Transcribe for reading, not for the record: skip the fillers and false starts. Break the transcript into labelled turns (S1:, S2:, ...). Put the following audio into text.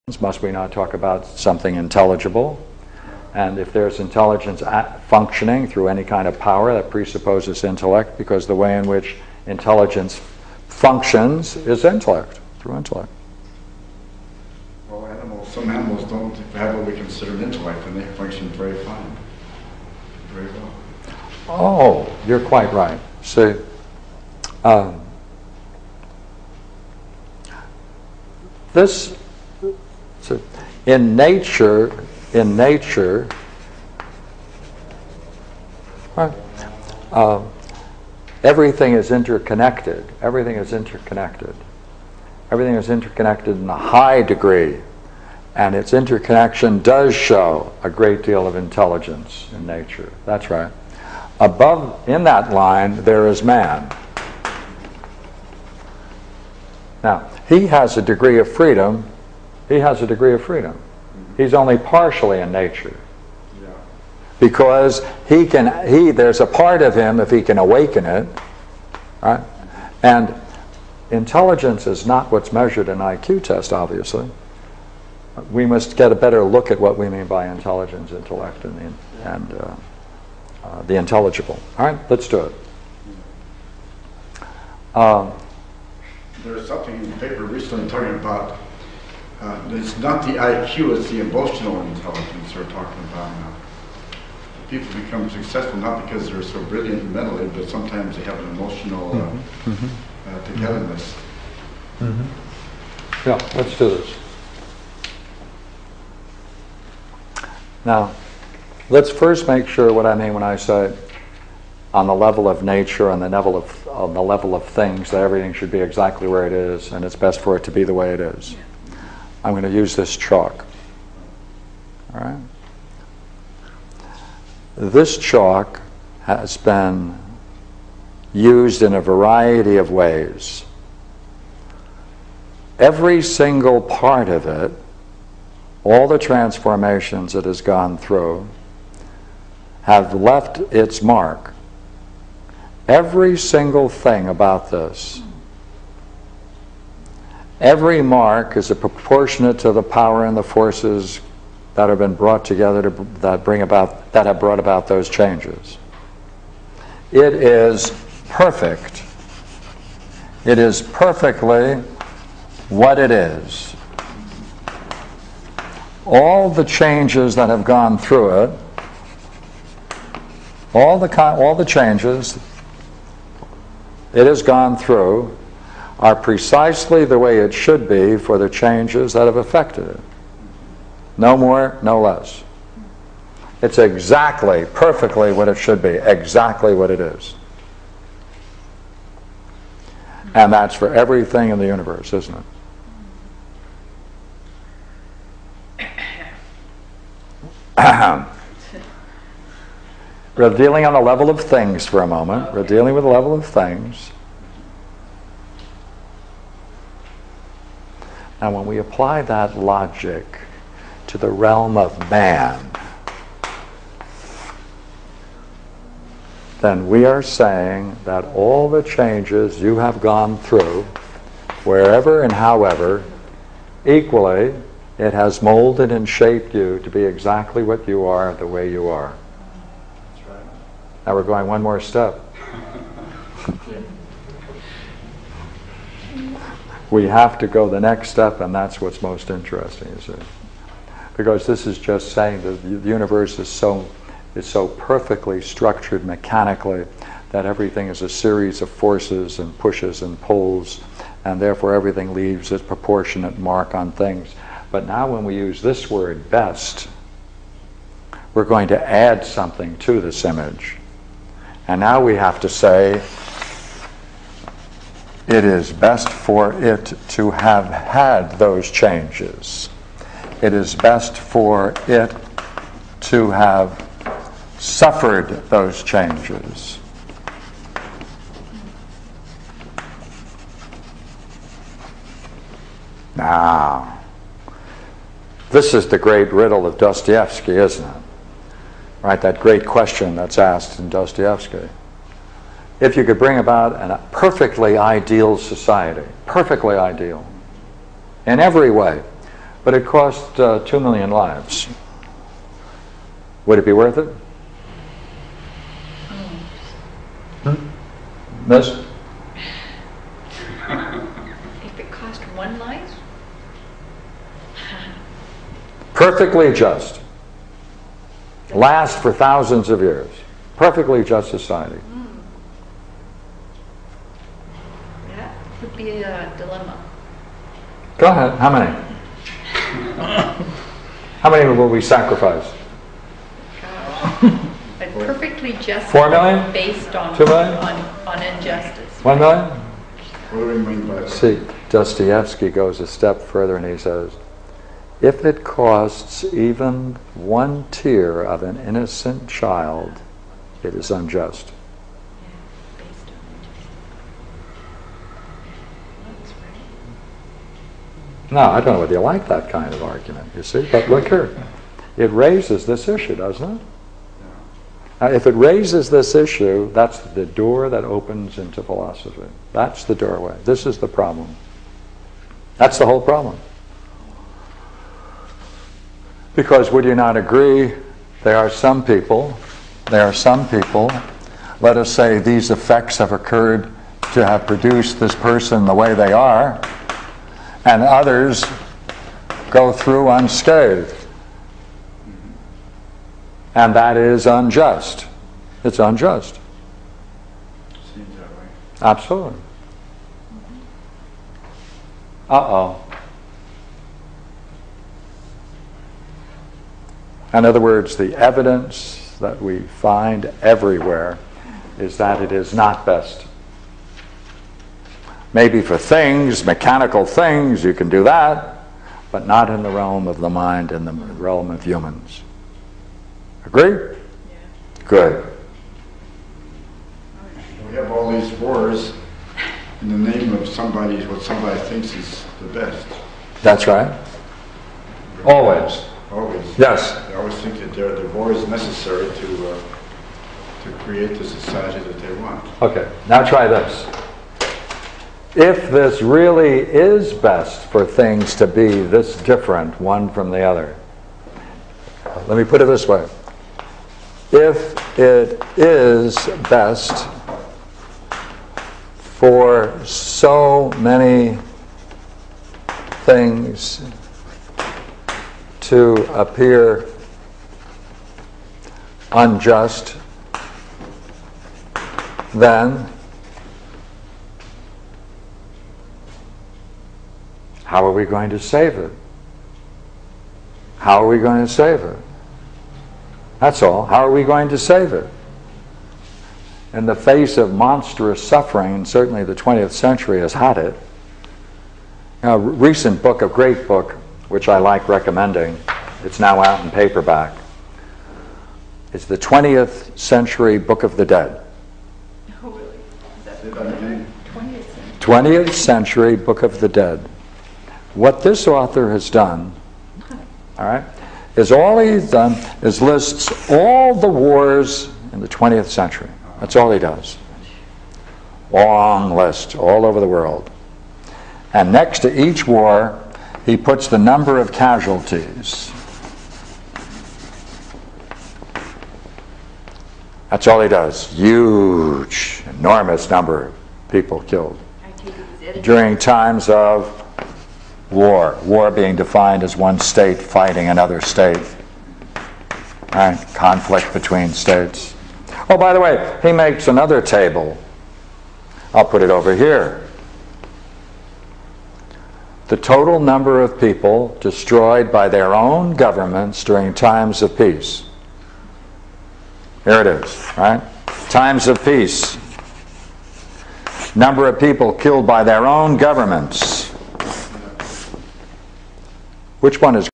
S1: Must we not talk about something intelligible? And if there's intelligence functioning through any kind of power, that presupposes intellect, because the way in which intelligence functions is intellect, through intellect.
S2: Well, some animals don't have what we consider an intellect, and they function very fine, very well.
S1: Oh, you're quite right. See, this, so in nature, everything is interconnected. Everything is interconnected. Everything is interconnected in a high degree, and its interconnection does show a great deal of intelligence in nature. That's right. Above, in that line, there is man. Now, he has a degree of freedom. He has a degree of freedom. He's only partially in nature. Yeah. Because there's a part of him, if he can awaken it, right? And intelligence is not what's measured in an IQ test, obviously. We must get a better look at what we mean by intelligence, intellect, and the intelligible. All right, let's do it.
S2: There's something in the paper recently talking about it's not the IQ, it's the emotional intelligence they're talking about now. People become successful not because they're so brilliant mentally, but sometimes they have an emotional togetherness.
S1: Yeah, let's do this. Now, let's first make sure what I mean when I say on the level of nature, on the level of things, that everything should be exactly where it is, and it's best for it to be the way it is. I'm going to use this chalk. All right? This chalk has been used in a variety of ways. Every single part of it, all the transformations it has gone through, have left its mark. Every single thing about this, every mark is proportionate to the power and the forces that have been brought together that have brought about those changes. It is perfect. It is perfectly what it is. All the changes that have gone through it, all the changes it has gone through are precisely the way it should be for the changes that have affected it. No more, no less. It's exactly, perfectly what it should be, exactly what it is. And that's for everything in the universe, isn't it? We're dealing on the level of things for a moment. We're dealing with the level of things. Now, when we apply that logic to the realm of man, then we are saying that all the changes you have gone through, wherever and however, equally, it has molded and shaped you to be exactly what you are, the way you are. That's right. Now we're going one more step. We have to go the next step, and that's what's most interesting, you see. Because this is just saying that the universe is so perfectly structured mechanically that everything is a series of forces and pushes and pulls, and therefore everything leaves its proportionate mark on things. But now when we use this word, best, we're going to add something to this image. And now we have to say, it is best for it to have had those changes. It is best for it to have suffered those changes. Now, this is the great riddle of Dostoevsky, isn't it? Right, that great question that's asked in Dostoevsky. If you could bring about a perfectly ideal society, perfectly ideal, in every way, but it cost 2 million lives. Would it be worth it? Miss?
S3: If it cost one life?
S1: Perfectly just. Last for thousands of years. Perfectly just society.
S3: That would be a dilemma.
S1: Go ahead. How many? How many will we sacrifice?
S3: But perfectly just
S1: 4 million?
S3: based on
S1: 2 million?
S3: on injustice.
S1: 1 million?
S2: What do we mean by that?
S1: See, Dostoevsky goes a step further and he says, if it costs even 1 tear of an innocent child, it is unjust.
S3: Yeah, based on injustice. That's right.
S1: No, I don't know whether you like that kind of argument, you see, but look here. It raises this issue, doesn't it? Now, if it raises this issue, that's the door that opens into philosophy. That's the doorway. This is the problem. That's the whole problem. Because would you not agree, there are some people, let us say these effects have occurred to have produced this person the way they are, and others go through unscathed. And that is unjust. It's unjust.
S2: Seems that way.
S1: Absolutely. Uh-oh. In other words, the evidence that we find everywhere is that it is not best. Maybe for things, mechanical things, you can do that, but not in the realm of the mind, in the realm of humans. Agree?
S3: Yeah.
S1: Good.
S2: We have all these wars in the name of what somebody thinks is the best.
S1: That's right. Always.
S2: Always.
S1: Yes.
S2: They always think that the war is necessary to create the society that they want.
S1: Okay, now try this. If this really is best for things to be this different one from the other, let me put it this way. If it is best for so many things to appear unjust, then how are we going to save it? How are we going to save it? That's all. How are we going to save it? In the face of monstrous suffering, and certainly the 20th century has had it. Now, a recent book, a great book, which I like recommending, it's now out in paperback. It's the 20th Century Book of the Dead.
S3: Oh, really? Is that
S2: Say that again.
S3: 20th century?
S1: 20th Century Book of the Dead. What this author has done, all right, is all he's done is lists all the wars in the 20th century. That's all he does. Long list all over the world. And next to each war, he puts the number of casualties. That's all he does. Huge, enormous number of people killed
S3: I take it he's edited.
S1: during times of war. War being defined as one state fighting another state. Right? Conflict between states. Oh, by the way, he makes another table. I'll put it over here. The total number of people destroyed by their own governments during times of peace. Here it is, right? Times of peace. Number of people killed by their own governments. Which one is